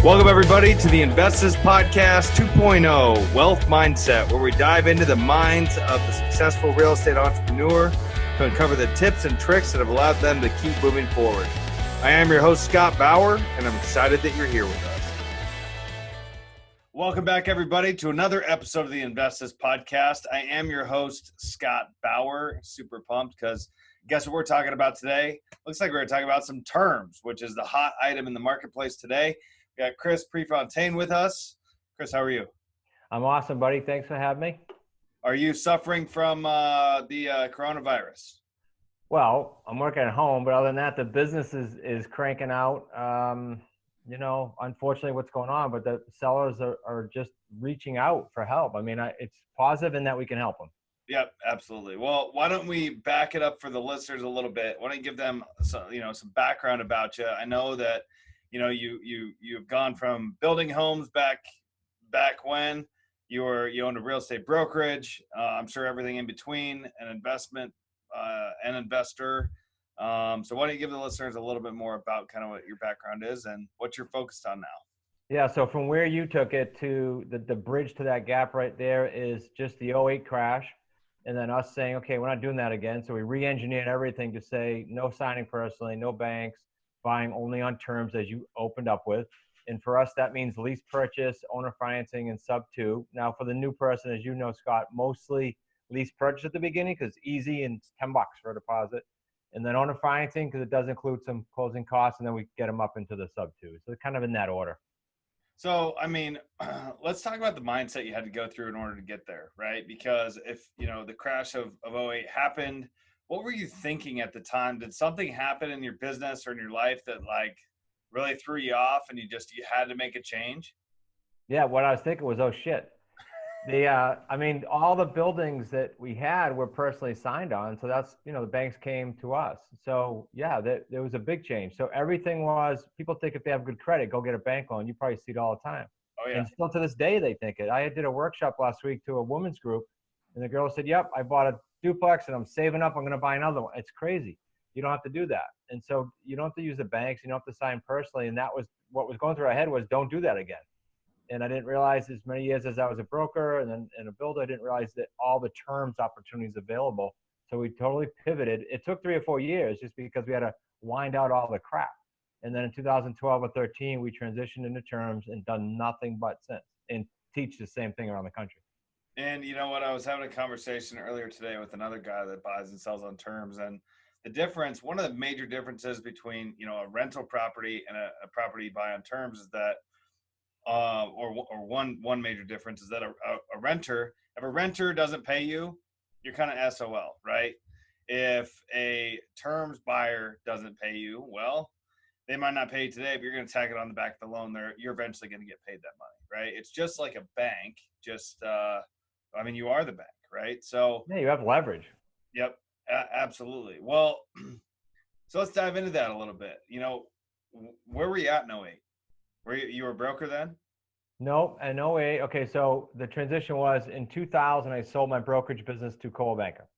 Welcome, everybody, to the Investors Podcast 2.0 Wealth Mindset, where we dive into the minds of the successful real estate entrepreneur to uncover the tips and tricks that have allowed them to keep moving forward. I am your host, Scott Bauer, and I'm excited that you're here with us. Welcome back, everybody, to another episode of the Investors Podcast. I am your host, Scott Bauer. Super pumped because guess what we're talking about today? Looks like we're going to talk about some terms, which is the hot item in the marketplace today. We got Chris Prefontaine with us. Chris, how are you? I'm awesome, buddy. Thanks for having me. Are you suffering from the coronavirus? Well, I'm working at home, but other than that, the business is cranking out. Unfortunately, what's going on, but the sellers are just reaching out for help. I mean, it's positive in that we can help them. Yep, absolutely. Well, why don't we back it up for the listeners a little bit? Why don't you give them some background about you? I know that you've gone from building homes back when you owned a real estate brokerage. I'm sure everything in between, an investment, an investor. So why don't you give the listeners a little bit more about kind of what your background is and what you're focused on now? Yeah. So from where you took it to the bridge to that gap right there is just the '08 crash. And then us saying, okay, we're not doing that again. So we re-engineered everything to say no signing personally, no banks, buying only on terms as you opened up with. And for us, that means lease purchase, owner financing, and sub 2. Now for the new person, as you know, Scott, mostly lease purchase at the beginning because it's easy and it's $10 for a deposit. And then owner financing because it does include some closing costs, and then we get them up into the sub 2. So kind of in that order. So, I mean, let's talk about the mindset you had to go through in order to get there, right? Because if, the crash of '08 happened, what were you thinking at the time? Did something happen in your business or in your life that really threw you off and you had to make a change? Yeah, what I was thinking was, oh shit. All the buildings that we had were personally signed on. So that's, the banks came to us. So yeah, there was a big change. So everything was, people think if they have good credit, go get a bank loan. You probably see it all the time. Oh yeah. And still to this day, they think it. I did a workshop last week to a women's group and the girl said, yep, I bought a duplex and I'm saving up. I'm going to buy another one. It's crazy. You don't have to do that. And so you don't have to use the banks. You don't have to sign personally. And that was what was going through our head was don't do that again. And I didn't realize as many years as I was a broker and then a builder, I didn't realize that all the terms opportunities available. So we totally pivoted. It took 3 or 4 years just because we had to wind out all the crap. And then in 2012 or 13, we transitioned into terms and done nothing but since and teach the same thing around the country. And you know what? I was having a conversation earlier today with another guy that buys and sells on terms. And the difference, one of the major differences between, a rental property and a property you buy on terms is that one major difference is that a renter, if a renter doesn't pay you, you're kind of SOL, right? If a terms buyer doesn't pay you, well, they might not pay you today, but you're going to tack it on the back of the loan. You're eventually going to get paid that money, right? It's just like a bank. You are the bank, right? So yeah, you have leverage. Yep, absolutely. Well, so let's dive into that a little bit. Where were you at in '08? You were a broker then? No, in '08. Okay, so the transition was in 2000, I sold my brokerage business to Coldwell Banker.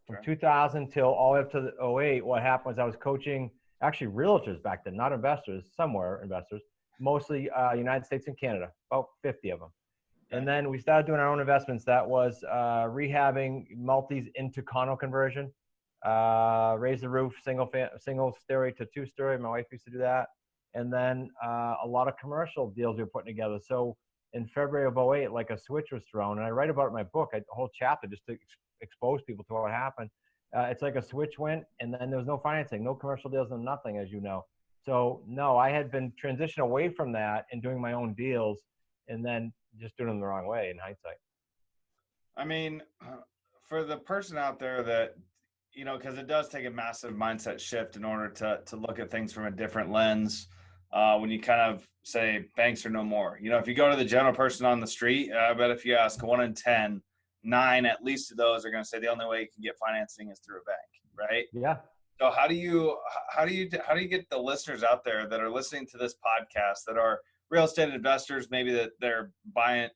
From 2000 till all the way up to the '08, what happened was I was coaching actually realtors back then, not investors, somewhere investors, mostly United States and Canada, about 50 of them. Okay. And then we started doing our own investments. That was rehabbing multis into condo conversion, raise the roof, single story to 2-story. My wife used to do that. And then a lot of commercial deals we were putting together. So in February of '08, like a switch was thrown. And I write about it in my book, a whole chapter just to expose people to what happened. It's like a switch went, and then there was no financing, no commercial deals, no nothing, as you know. So no, I had been transitioned away from that and doing my own deals and then just doing them the wrong way in hindsight. I mean, for the person out there that, because it does take a massive mindset shift in order to look at things from a different lens. When you kind of say banks are no more, if you go to the general person on the street, I bet if you ask 1 in 10, 9 at least of those are going to say the only way you can get financing is through a bank, right? Yeah. So how do you get the listeners out there that are listening to this podcast that are real estate investors, maybe that they're buying,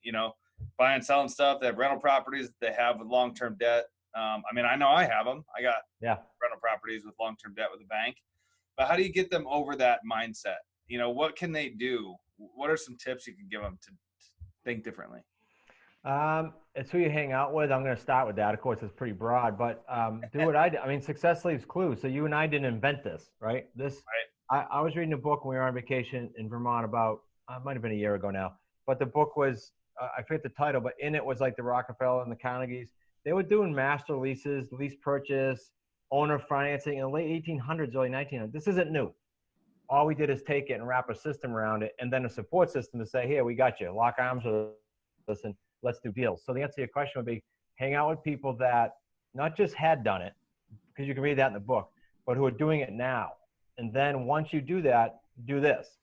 selling stuff, they have rental properties that they have with long-term debt. I know I have them. I got rental properties with long-term debt with a bank. But how do you get them over that mindset what can they do? What are some tips you can give them to think differently? It's who you hang out with. I'm going to start with that. Of course, it's pretty broad, but do what I do. I mean, success leaves clues. So you and I didn't invent this, right? I was reading a book when we were on vacation in Vermont about, it might have been a year ago now, but the book was, I forget the title, but in it was like the Rockefeller and the Carnegies. They were doing master leases, lease purchase, owner financing in the late 1800s, early 1900s. This isn't new. All we did is take it and wrap a system around it, and then a support system to say, here, we got you. Lock arms with us and let's do deals. So the answer to your question would be hang out with people that not just had done it, because you can read that in the book, but who are doing it now. And then once you do that, do this.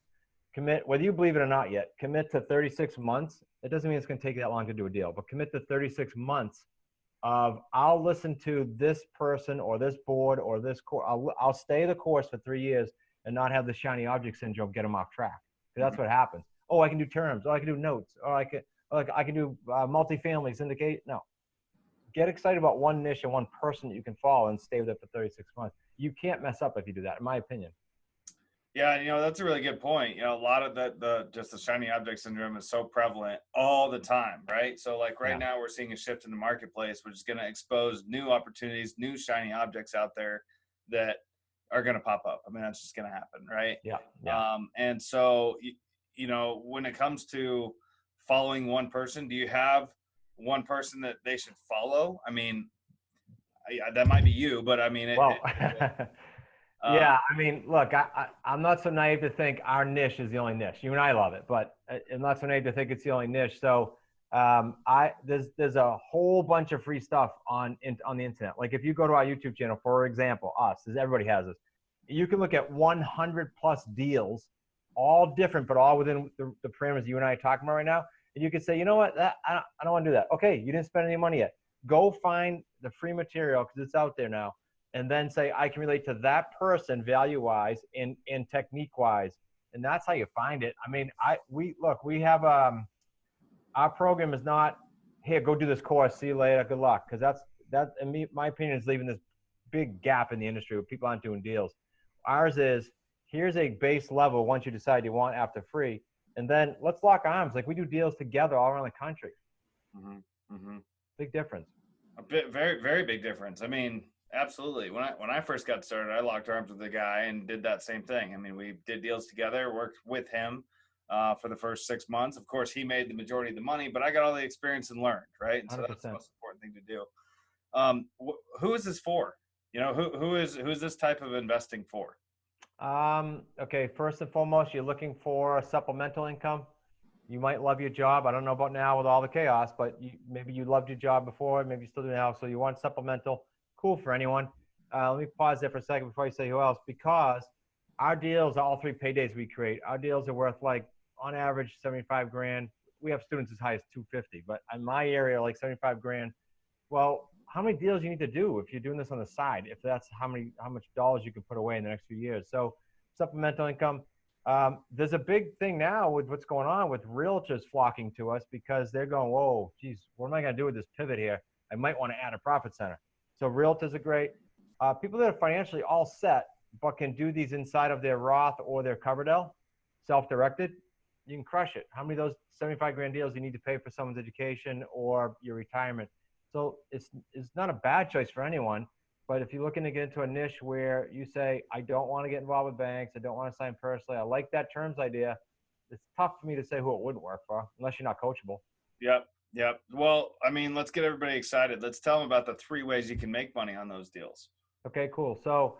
Commit, whether you believe it or not yet, commit to 36 months. It doesn't mean it's going to take that long to do a deal, but commit to 36 months of I'll listen to this person or this board or this course. I'll stay the course for 3 years and not have the shiny object syndrome get them off track. Because that's what happens. Oh, I can do terms. Oh, I can do notes. Or I can do multifamily syndicate. No. Get excited about one niche and one person that you can follow and stay with it for 36 months. You can't mess up if you do that, in my opinion. Yeah, that's a really good point. A lot of just the shiny object syndrome is so prevalent all the time, right? So like right now we're seeing a shift in the marketplace, which is going to expose new opportunities, new shiny objects out there that are going to pop up. I mean, that's just going to happen, right? Yeah. And so, when it comes to following one person, do you have one person that they should follow? I mean, that might be you, but I mean, yeah, I mean, look, I'm not so naive to think our niche is the only niche. You and I love it, but I'm not so naive to think it's the only niche. So there's a whole bunch of free stuff on the internet. Like if you go to our YouTube channel, for example, everybody has this. You can look at 100 plus deals, all different, but all within the parameters you and I are talking about right now. And you can say, you know what, I don't want to do that. Okay, you didn't spend any money yet. Go find the free material because it's out there now. And then say, I can relate to that person value-wise and technique-wise. And that's how you find it. I mean, we have, our program is not, here, go do this course, see you later, good luck. Because in my opinion, is leaving this big gap in the industry where people aren't doing deals. Ours is, here's a base level once you decide you want after free. And then let's lock arms. Like we do deals together all around the country. Big difference. Very, very big difference. I mean, absolutely. When I first got started, I locked arms with the guy and did that same thing. I mean, we did deals together, worked with him for the first 6 months. Of course, he made the majority of the money, but I got all the experience and learned, right? And so 100%. that's the most important thing to do. Who is this for? Who is this type of investing for? Okay, first and foremost, you're looking for supplemental income. You might love your job. I don't know about now with all the chaos, but maybe you loved your job before, maybe you still do now. So you want supplemental. Cool for anyone. Let me pause there for a second before you say who else, because our deals, all 3 paydays we create, our deals are worth like on average 75 grand. We have students as high as 250, but in my area, like 75 grand. Well, how many deals you need to do if you're doing this on the side, if that's how much dollars you can put away in the next few years. So supplemental income. There's a big thing now with what's going on with realtors flocking to us because they're going, whoa, geez, what am I going to do with this pivot here? I might want to add a profit center. So realtors are great. People that are financially all set, but can do these inside of their Roth or their Coverdell, self-directed, you can crush it. How many of those 75 grand deals you need to pay for someone's education or your retirement? So it's not a bad choice for anyone. But if you're looking to get into a niche where you say, I don't want to get involved with banks, I don't want to sign personally, I like that terms idea, it's tough for me to say who it wouldn't work for, unless you're not coachable. Yep. Well, I mean, let's get everybody excited. Let's tell them about the 3 ways you can make money on those deals. Okay, cool. So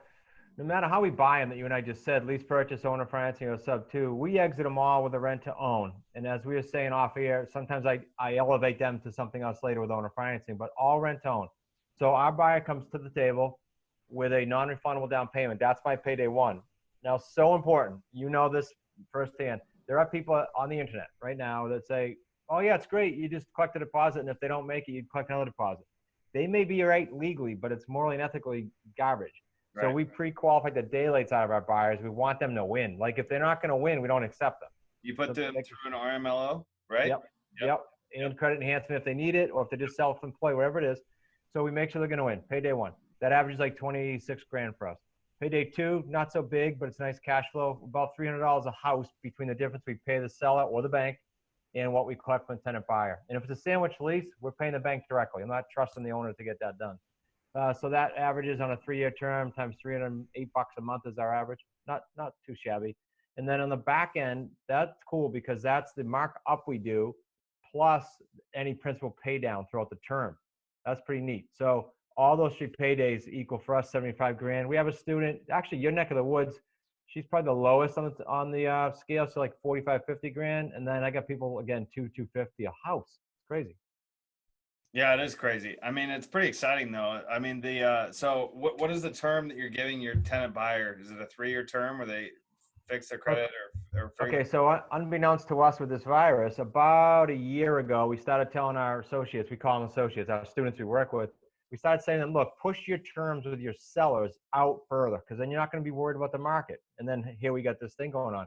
no matter how we buy them that you and I just said, lease purchase, owner financing, or sub 2, we exit them all with a rent to own. And as we were saying off air, sometimes I elevate them to something else later with owner financing, but all rent to own. So our buyer comes to the table with a non-refundable down payment. That's my payday 1. Now, so important. You know this firsthand. There are people on the internet right now that say, oh, yeah, it's great. You just collect a deposit, and if they don't make it, you collect another deposit. They may be right legally, but it's morally and ethically garbage. Right. So we pre-qualify the daylights out of our buyers. We want them to win. Like if they're not going to win, we don't accept them. You put them through an RMLO, right? Yep. And credit enhancement if they need it, or if they're just self-employed, whatever it is. So we make sure they're going to win. Payday 1. That averages like 26 grand for us. Payday 2, not so big, but it's nice cash flow. About $300 a house between the difference we pay the seller or the bank and what we collect from the tenant buyer. And if it's a sandwich lease, we're paying the bank directly. I'm not trusting the owner to get that done. So that averages on a 3-year term times $308 a month is our average. Not too shabby. And then on the back end, that's cool because that's the markup we do plus any principal pay down throughout the term. That's pretty neat. So all those 3 paydays equal for us 75 grand. We have a student, actually your neck of the woods, she's probably the lowest on the scale, so like 45, 50 grand. And then I got people, again, 250 a house. It's crazy. Yeah, it is crazy. I mean, it's pretty exciting though. I mean, so what is the term that you're giving your tenant buyer? Is it a 3-year term where they fix their credit or okay, so unbeknownst to us with this virus, about a year ago, we started telling our associates, we call them associates, our students we work with, we started saying to them, look, push your terms with your sellers out further because then you're not going to be worried about the market. And then here we got this thing going on.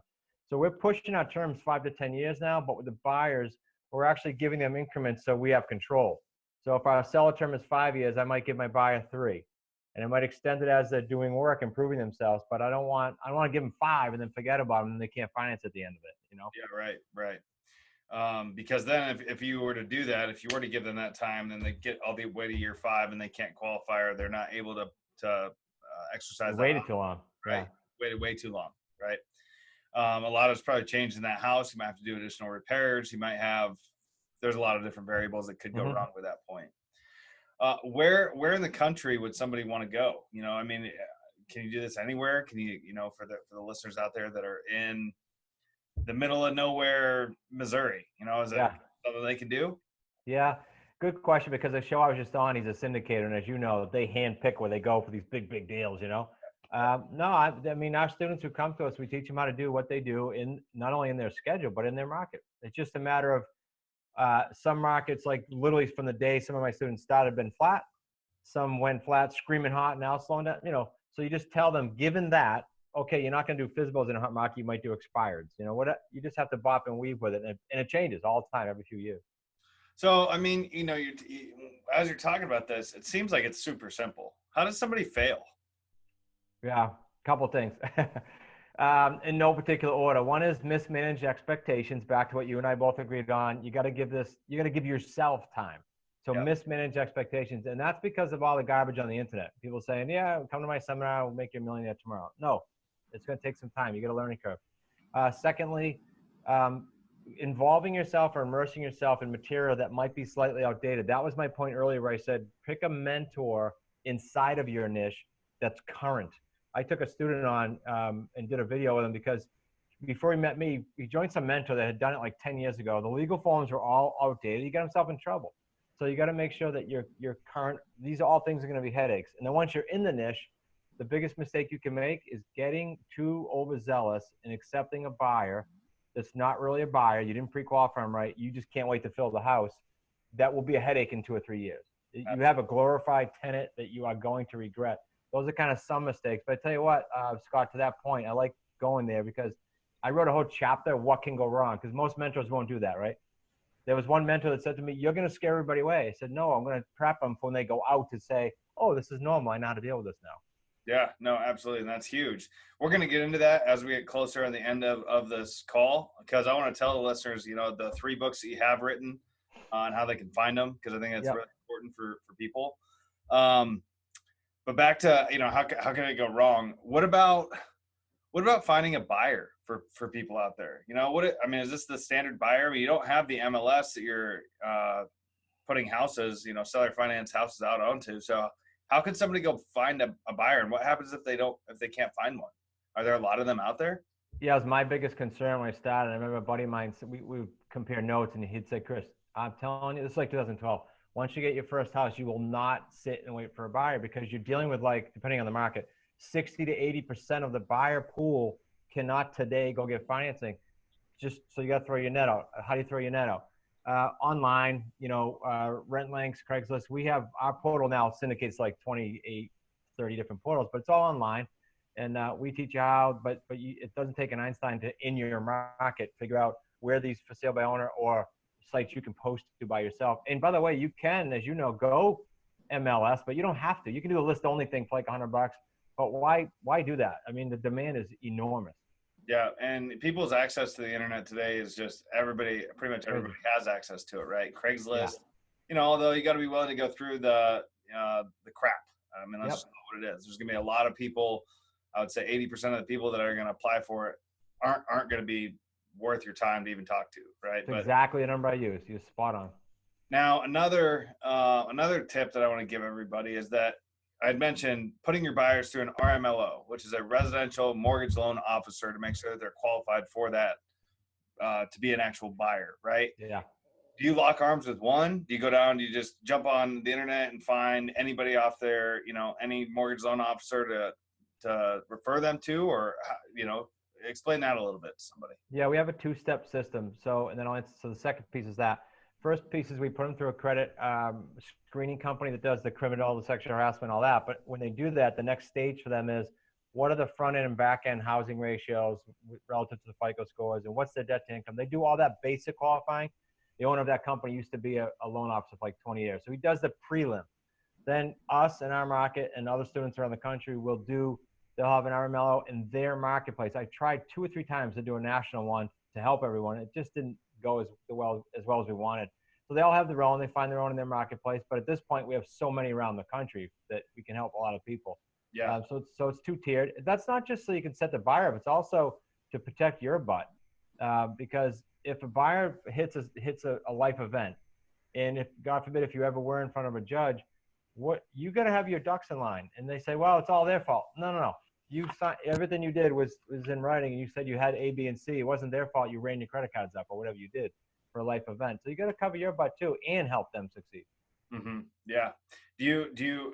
So we're pushing our terms 5 to 10 years now, but with the buyers, we're actually giving them increments so we have control. So if our seller term is 5 years, I might give my buyer 3. And I might extend it as they're doing work, improving themselves, but I don't want to give them 5 and then forget about them and they can't finance at the end of it, you know? Yeah, right. Because then if you were to do that, if you were to give them that time, then they get all the way to year 5 and they can't qualify or they're not able to exercise that Waited option, too long. right? Yeah. Waited way too long, right? A lot of it's probably changed in that house. You might have to do additional repairs. You might have, there's a lot of different variables that could go wrong with that point. Where in the country would somebody want to go? You know, I mean, can you do this anywhere? Can you, for the listeners out there that are in the middle of nowhere, Missouri, is it something they can do? Yeah. Good question, because the show I was just on, he's a syndicator. And as you know, they hand pick where they go for these big deals, No, I mean, our students who come to us, we teach them how to do what they do in not only in their schedule, but in their market. It's just a matter of some markets, like literally from the day some of my students started, been flat. Some went flat, screaming hot, now slowing down, So you just tell them, given that, okay, you're not going to do FSBOs in a hot market, you might do expireds. You just have to bop and weave with it. And it changes all the time, every few years. So, I mean, as you're talking about this, it seems like it's super simple. How does somebody fail? Yeah, a couple of things. In no particular order. One is mismanaged expectations, back to what you and I both agreed on. You got to give yourself time. So mismanaged expectations. And that's because of all the garbage on the internet. People saying, yeah, come to my seminar, we'll make you a millionaire tomorrow. No, it's going to take some time. You got a learning curve. Secondly, involving yourself or immersing yourself in material that might be slightly outdated. That was my point earlier where I said, pick a mentor inside of your niche that's current. I took a student on and did a video with him because before he met me, he joined some mentor that had done it like 10 years ago. The legal forms were all outdated. He got himself in trouble. So you got to make sure that you're current. These are all things that are going to be headaches. And then once you're in the niche, the biggest mistake you can make is getting too overzealous and accepting a buyer that's not really a buyer. You didn't pre-qualify them right. You just can't wait to fill the house. That will be a headache in 2 or 3 years. You have a glorified tenant that you are going to regret. Those are kind of some mistakes. But I tell you what, Scott, to that point, I like going there because I wrote a whole chapter of what can go wrong, because most mentors won't do that, right? There was one mentor that said to me, you're going to scare everybody away. I said, no, I'm going to prep them for when they go out to say, oh, this is normal. I know how to deal with this now. Yeah, no, absolutely. And that's huge. We're going to get into that as we get closer on the end of this call, because I want to tell the listeners, the 3 books that you have written on how they can find them, because I think that's really important for people. But back to, how can it go wrong? What about finding a buyer for people out there? Is this the standard buyer? I mean, you don't have the MLS that you're putting houses, seller finance houses out onto. So how can somebody go find a buyer, and what happens if they can't find one? Are there a lot of them out there? Yeah, it was my biggest concern when I started. I remember a buddy of mine, we would compare notes, and he'd say, Chris, I'm telling you, this is like 2012. Once you get your first house, you will not sit and wait for a buyer, because you're dealing with, like, depending on the market, 60 to 80% of the buyer pool cannot today go get financing. Just so you got to throw your net out. How do you throw your net out? Online, Rent Links, Craigslist. We have our portal now syndicates like 28, 30 different portals, but it's all online. And we teach you how, but it doesn't take an Einstein to, in your market, figure out where these for sale by owner or sites you can post to by yourself. And by the way, you can, as you know, go MLS, but you don't have to. You can do a list only thing for like $100. But why do that? I mean, the demand is enormous. Yeah, and people's access to the internet today is just pretty much everybody has access to it, right? Craigslist, although you got to be willing to go through the crap. I mean, that's just what it is. There's gonna be a lot of people. I would say 80% of the people that are gonna apply for it aren't gonna be worth your time to even talk to, right? That's exactly the number I use. You're spot on. Now, another tip that I want to give everybody is that I'd mentioned putting your buyers through an RMLO, which is a residential mortgage loan officer, to make sure that they're qualified for that to be an actual buyer, right? Yeah. Do you lock arms with one? Do you go down? Do you just jump on the internet and find anybody off there, any mortgage loan officer to refer them to, or explain that a little bit to somebody? Yeah, we have a two-step system. So, and then I'll answer. So the second piece is that. First piece is we put them through a credit screening company that does the criminal, the sexual harassment, all that. But when they do that, the next stage for them is, what are the front end and back end housing ratios relative to the FICO scores, and what's their debt to income? They do all that basic qualifying. The owner of that company used to be a loan officer for like 20 years. So he does the prelim. Then us and our market and other students around the country they'll have an RMLO in their marketplace. I tried 2 or 3 times to do a national one to help everyone. It just didn't go as well as we wanted. So they all have their own. They find their own in their marketplace. But at this point, we have so many around the country that we can help a lot of people. Yeah. So it's two-tiered. That's not just so you can set the buyer up. It's also to protect your butt. Because if a buyer hits a life event, and if, God forbid, if you ever were in front of a judge, you got to have your ducks in line. And they say, well, it's all their fault. No. Everything you did was in writing, and you said you had A, B, and C. It wasn't their fault. You ran your credit cards up or whatever you did for a life event. So you got to cover your butt too and help them succeed. Mm-hmm. Yeah.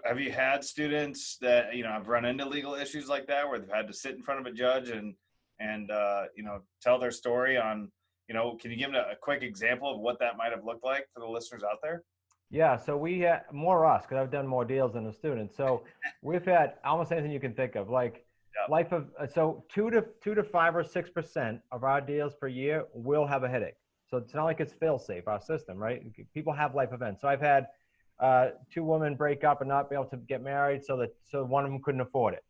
Have you had students that, have run into legal issues like that, where they've had to sit in front of a judge and tell their story on, can you give them a quick example of what that might have looked like for the listeners out there? Yeah, so we had more us, because I've done more deals than the students. So we've had almost anything you can think of, like so 2 to 5 or 6% of our deals per year will have a headache. So it's not like it's fail safe, our system, right? People have life events. So I've had 2 women break up and not be able to get married, so one of them couldn't afford it.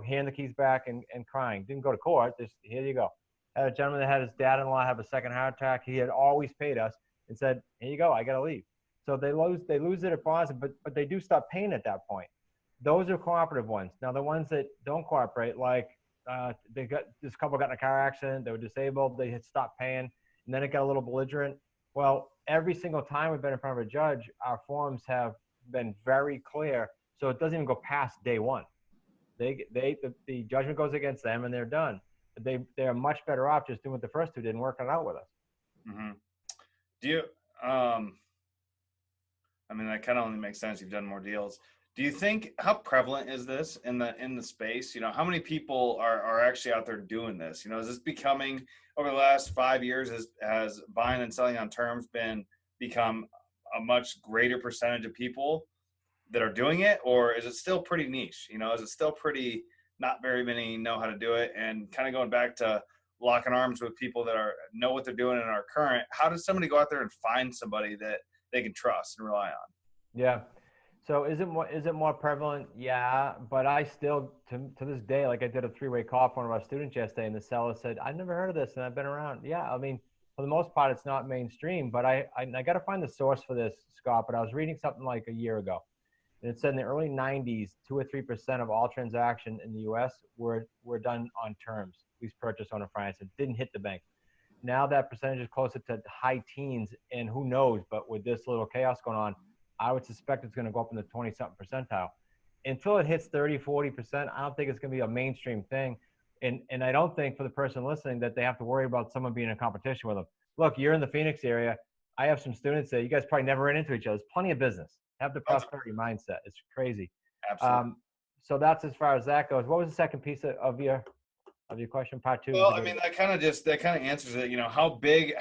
Hand the keys back and crying. Didn't go to court. Just, here you go. Had a gentleman that had his dad-in-law have a second heart attack. He had always paid us and said, here you go, I got to leave. So they lose their deposit, but they do stop paying at that point. Those are cooperative ones. Now, the ones that don't cooperate, like this couple got in a car accident, they were disabled, they had stopped paying, and then it got a little belligerent. Well, every single time we've been in front of a judge, our forms have been very clear, so it doesn't even go past day one. The judgment goes against them, and they're done. They're much better off just doing what the first 2 didn't work it out with us. Mm-hmm. Do you? I mean, that kind of only makes sense. You've done more deals. Do you think, how prevalent is this in the space? How many people are actually out there doing this? Is this becoming, over the last 5 years, has buying and selling on terms become a much greater percentage of people that are doing it, or is it still pretty niche? Is it still pretty, not very many know how to do it? And kind of going back to locking arms with people that know what they're doing and are current, how does somebody go out there and find somebody that they can trust and rely on? Yeah. So is it more prevalent? Yeah. But I still, to this day, like I did a 3-way call for one of our students yesterday, and the seller said, I've never heard of this and I've been around. Yeah. I mean, for the most part, it's not mainstream, but I got to find the source for this, Scott, but I was reading something like a year ago, and it said in the early 90s, 2 or 3% of all transactions in the US were done on terms, lease purchase, owner finance. It didn't hit the bank. Now that percentage is closer to high teens, and who knows, but with this little chaos going on, I would suspect it's going to go up in the 20-something percentile. Until it hits 30, 40%, I don't think it's going to be a mainstream thing. And I don't think, for the person listening, that they have to worry about someone being in competition with them. Look, you're in the Phoenix area. I have some students that you guys probably never ran into each other. There's plenty of business. Have the prosperity mindset. It's crazy. Absolutely. So that's as far as that goes. What was the second piece of your question, part 2? Well, I mean, that kind of answers it. How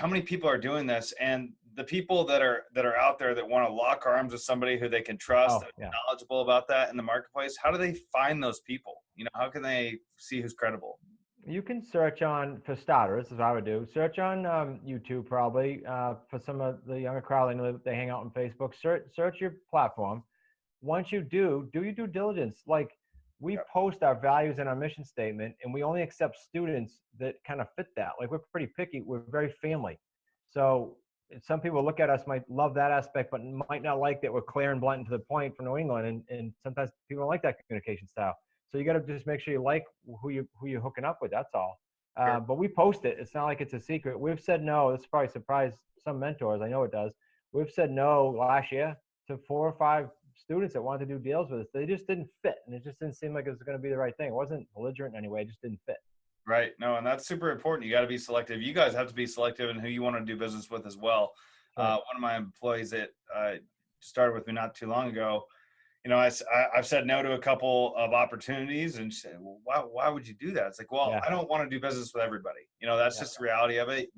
many people are doing this, and the people that are out there that want to lock arms with somebody who they can trust, knowledgeable about that in the marketplace. How do they find those people? How can they see who's credible? You can search on, for starters, as I would do, search on YouTube probably. For some of the younger crowd, I know they hang out on Facebook. Search your platform. Once you do your due diligence. Like, we Yep. post our values and our mission statement, and we only accept students that kind of fit that. Like, we're pretty picky. We're very family. So some people look at us, might love that aspect, but might not like that we're clear and blunt and to the point from New England. And sometimes people don't like that communication style. So you got to just make sure you like who you're hooking up with. That's all. Sure. But we post it. It's not like it's a secret. We've said no. This probably surprised some mentors. I know it does. We've said no last year to 4 or 5 students that wanted to do deals with us. They just didn't fit, and it just didn't seem like it was going to be the right thing. It wasn't belligerent in any way. It just didn't fit. Right. No, and that's super important. You got to be selective. You guys have to be selective in who you want to do business with as well. Sure. One of my employees that started with me not too long ago, I've said no to a couple of opportunities, and she said, well, why would you do that? It's like, well, Yeah. I don't want to do business with everybody. That's Yeah. just the reality of it.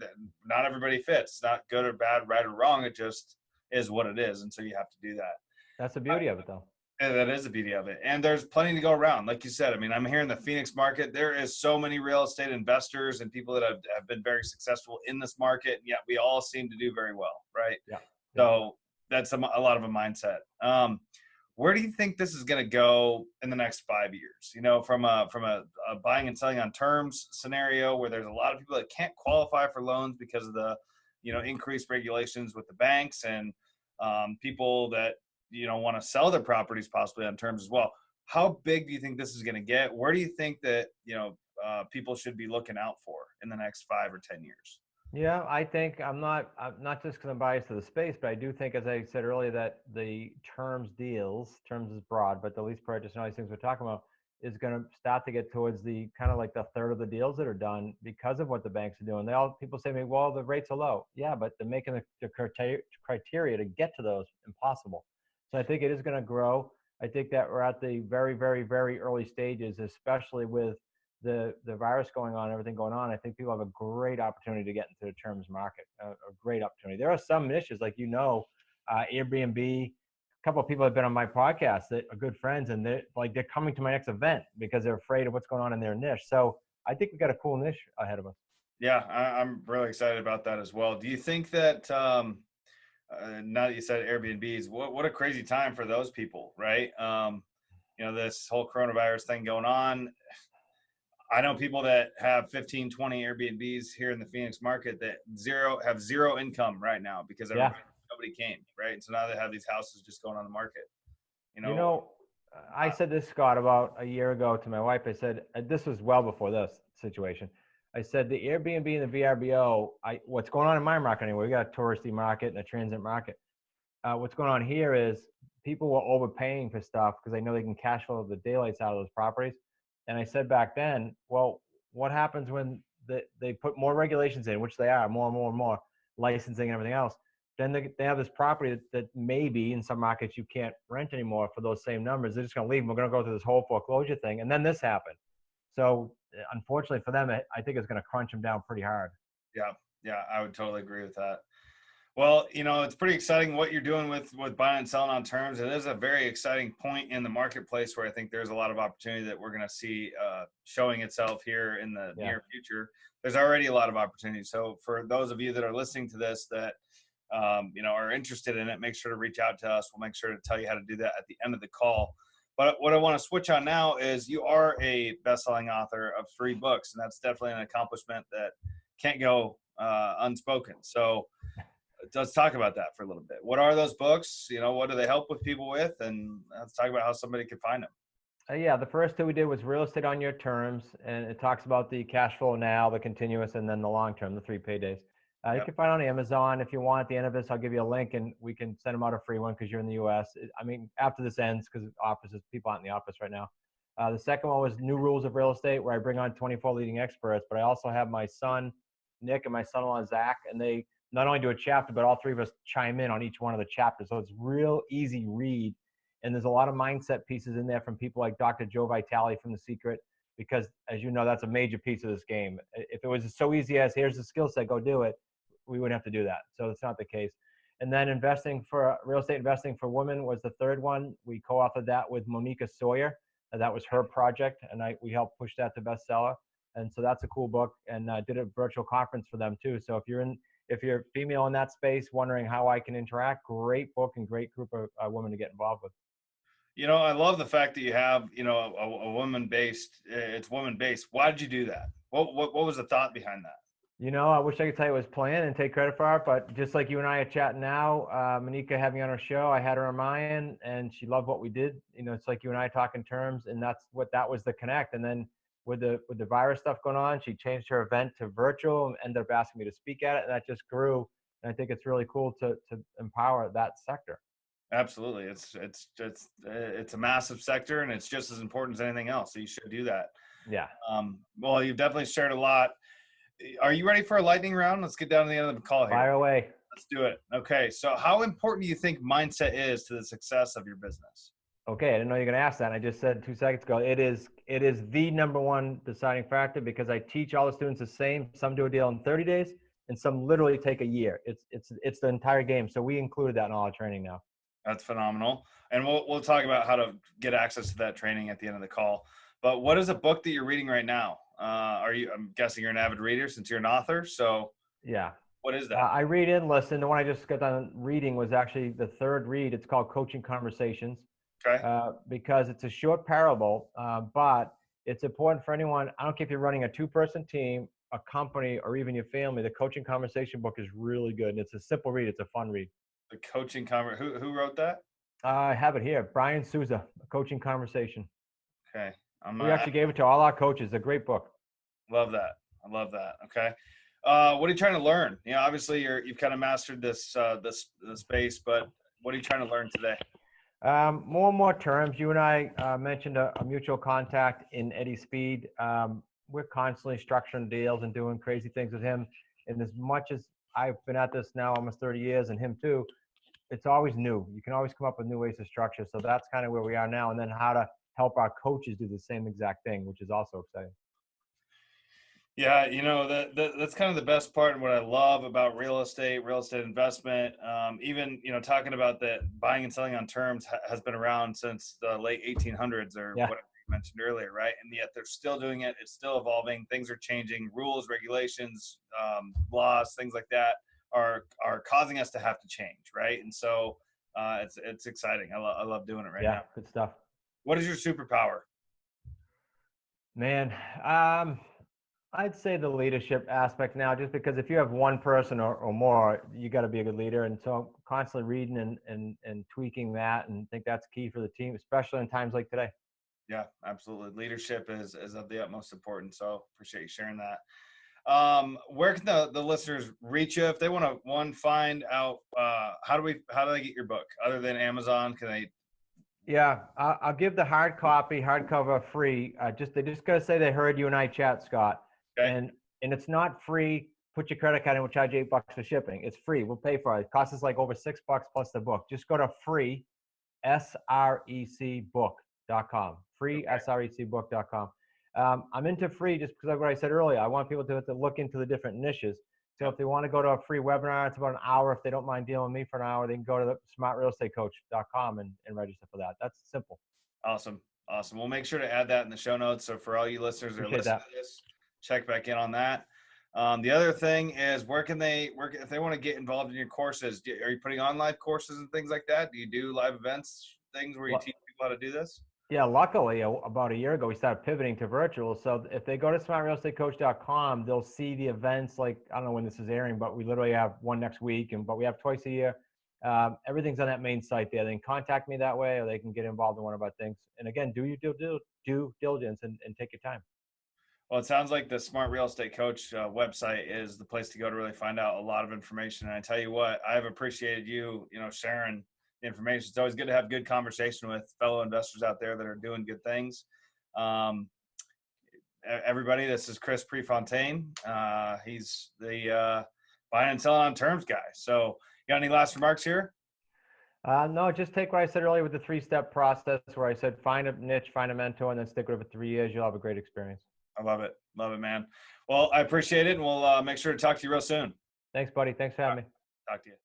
Not everybody fits. It's not good or bad, right or wrong. It just is what it is. And so you have to do that. That's the beauty of it, though. And that is the beauty of it. And there's plenty to go around. Like you said, I mean, I'm here in the Phoenix market. There is so many real estate investors and people that have been very successful in this market. And yet we all seem to do very well. Right. Yeah. So that's a lot of a mindset. Where do you think this is going to go in the next 5 years? From a buying and selling on terms scenario where there's a lot of people that can't qualify for loans because of the, increased regulations with the banks and people that, want to sell their properties possibly on terms as well. How big do you think this is going to get? Where do you think that, people should be looking out for in the next 5 or 10 years? Yeah, I think I'm not just because I'm biased to the space, but I do think, as I said earlier, that the terms is broad, but the lease purchase and all these things we're talking about is going to start to get towards the kind of like the third of the deals that are done because of what the banks are doing. People say to me, well, the rates are low. Yeah, but they're making the criteria to get to those impossible. So I think it is going to grow. I think that we're at the very, very, very early stages, especially with the virus going on, everything going on. I think people have a great opportunity to get into the terms market, a great opportunity. There are some niches like, Airbnb. A couple of people have been on my podcast that are good friends, and they're coming to my next event because they're afraid of what's going on in their niche. So I think we've got a cool niche ahead of us. Yeah, I'm really excited about that as well. Do you think that now that you said Airbnbs, what a crazy time for those people, right? This whole coronavirus thing going on. I know people that have 15, 20 Airbnbs here in the Phoenix market that have zero income right now because nobody came, right? So now they have these houses just going on the market. I said this, Scott, about a year ago to my wife. I said, this was well before this situation. I said, the Airbnb and the VRBO, what's going on in my market anyway, we got a touristy market and a transit market. What's going on here is people were overpaying for stuff because they know they can cash flow the daylights out of those properties. And I said back then, well, what happens when they put more regulations in, which they are, more and more and more, licensing and everything else. Then they have this property that maybe in some markets you can't rent anymore for those same numbers. They're just going to leave them. We're going to go through this whole foreclosure thing. And then this happened. So unfortunately for them, I think it's going to crunch them down pretty hard. Yeah, I would totally agree with that. Well, it's pretty exciting what you're doing with buying and selling on terms. It is a very exciting point in the marketplace where I think there's a lot of opportunity that we're going to see showing itself here in the near future. There's already a lot of opportunity. So for those of you that are listening to this that, are interested in it, make sure to reach out to us. We'll make sure to tell you how to do that at the end of the call. But what I want to switch on now is you are a best-selling author of 3 books, and that's definitely an accomplishment that can't go unspoken. So let's talk about that for a little bit. What are those books? What do they help with people with? And let's talk about how somebody can find them. The first 2 we did was Real Estate on Your Terms, and it talks about the cash flow now, the continuous, and then the long term, the 3 paydays. You can find it on Amazon. If you want, at the end of this, I'll give you a link, and we can send them out a free one because you're in the U.S. I mean, after this ends, because people aren't in the office right now. The second one was New Rules of Real Estate, where I bring on 24 leading experts, but I also have my son, Nick, and my son-in-law, Zach, and they not only do a chapter, but all 3 of us chime in on each one of the chapters. So it's real easy read. And there's a lot of mindset pieces in there from people like Dr. Joe Vitale from The Secret, because as you know, that's a major piece of this game. If it was so easy as here's the skill set, go do it, we wouldn't have to do that. So it's not the case. And then Real Estate Investing for Women was the third one. We co-authored that with Moneeka Sawyer. That was her project, and we helped push that to bestseller. And so that's a cool book, and I did a virtual conference for them too. So if you're female in that space, wondering how I can interact, great book and great group of women to get involved with. I love the fact that you have, a woman-based, it's woman-based. Why did you do that? What was the thought behind that? I wish I could tell you it was planned and take credit for it, but just like you and I are chatting now, Moneeka had me on her show. I had her on mine, and she loved what we did. It's like you and I talking terms, and that was the connect. And then with the virus stuff going on, she changed her event to virtual and ended up asking me to speak at it, and that just grew. And I think it's really cool to empower that sector. Absolutely. It's a massive sector, and it's just as important as anything else. So you should do that. Yeah. Well, you've definitely shared a lot. Are you ready for a lightning round? Let's get down to the end of the call here. Fire away. Let's do it. Okay. So how important do you think mindset is to the success of your business? Okay, I didn't know you were going to ask that. And I just said 2 seconds ago, it is the number one deciding factor, because I teach all the students the same. Some do a deal in 30 days, and some literally take a year. It's the entire game. So we included that in all our training now. That's phenomenal. And we'll talk about how to get access to that training at the end of the call. But what is a book that you're reading right now? I'm guessing you're an avid reader since you're an author. So yeah. What is that? I read and listen. The one I just got done reading was actually the third read. It's called Coaching Conversations. Okay. Because it's a short parable, but it's important for anyone. I don't care if you're running a 2-person team, a company, or even your family. The Coaching Conversation book is really good. And it's a simple read. It's a fun read. The Coaching Conversation. Who wrote that? I have it here. Brian Souza, Coaching Conversation. Okay. We actually gave it to all our coaches. A great book. Love that. I love that. Okay. What are you trying to learn? Obviously you've kind of mastered this space, but what are you trying to learn today? More and more terms. You and I mentioned a mutual contact in Eddie Speed. We're constantly structuring deals and doing crazy things with him. And as much as I've been at this now almost 30 years, and him too, it's always new. You can always come up with new ways to structure. So that's kind of where we are now. And then how to help our coaches do the same exact thing, which is also exciting. Yeah, that's kind of the best part, and what I love about real estate investment. Even talking about the buying and selling on terms has been around since the late 1800s, or whatever you mentioned earlier, right? And yet they're still doing it. It's still evolving. Things are changing. Rules, regulations, laws, things like that are causing us to have to change, right? And so it's exciting. I love doing it right now. Yeah, good stuff. What is your superpower? Man, I'd say the leadership aspect now, just because if you have one person or more, you got to be a good leader. And so I'm constantly reading and tweaking that, and think that's key for the team, especially in times like today. Yeah, absolutely. Leadership is of the utmost importance. So appreciate you sharing that. Where can the listeners reach you if they want to find out how do they get your book other than Amazon? Can they? Yeah, I'll give the hardcover free. They just gotta say they heard you and I chat, Scott. Okay. And it's not free. Put your credit card in, we'll charge you $8 for shipping. It's free. We'll pay for it. It costs us like over $6 plus the book. Just go to free, SRECbook.com. Free, okay. SRECbook.com. I'm into free just because of what I said earlier. I want people to look into the different niches. So if they want to go to a free webinar, it's about an hour. If they don't mind dealing with me for an hour, they can go to the smartrealestatecoach.com and register for that. That's simple. Awesome. We'll make sure to add that in the show notes. So for all you listeners that are listening to this, check back in on that. The other thing is, if they want to get involved in your courses? Are you putting on live courses and things like that? Do you do live events, things where you teach people how to do this? Yeah, luckily about a year ago, we started pivoting to virtual. So if they go to smartrealestatecoach.com, they'll see the events. Like, I don't know when this is airing, but we literally have one next week, but we have twice a year. Everything's on that main site there. They can contact me that way, or they can get involved in one of our things. And again, do your due diligence and take your time. Well, it sounds like the Smart Real Estate Coach website is the place to go to really find out a lot of information. And I tell you what, I've appreciated you, sharing the information. It's always good to have good conversation with fellow investors out there that are doing good things. Everybody, this is Chris Prefontaine. He's the buying and selling on terms guy. So you got any last remarks here? No, just take what I said earlier with the 3-step process, where I said find a niche, find a mentor, and then stick with it for 3 years. You'll have a great experience. I love it. Love it, man. Well, I appreciate it. And we'll make sure to talk to you real soon. Thanks, buddy. Thanks for having me. Talk to you.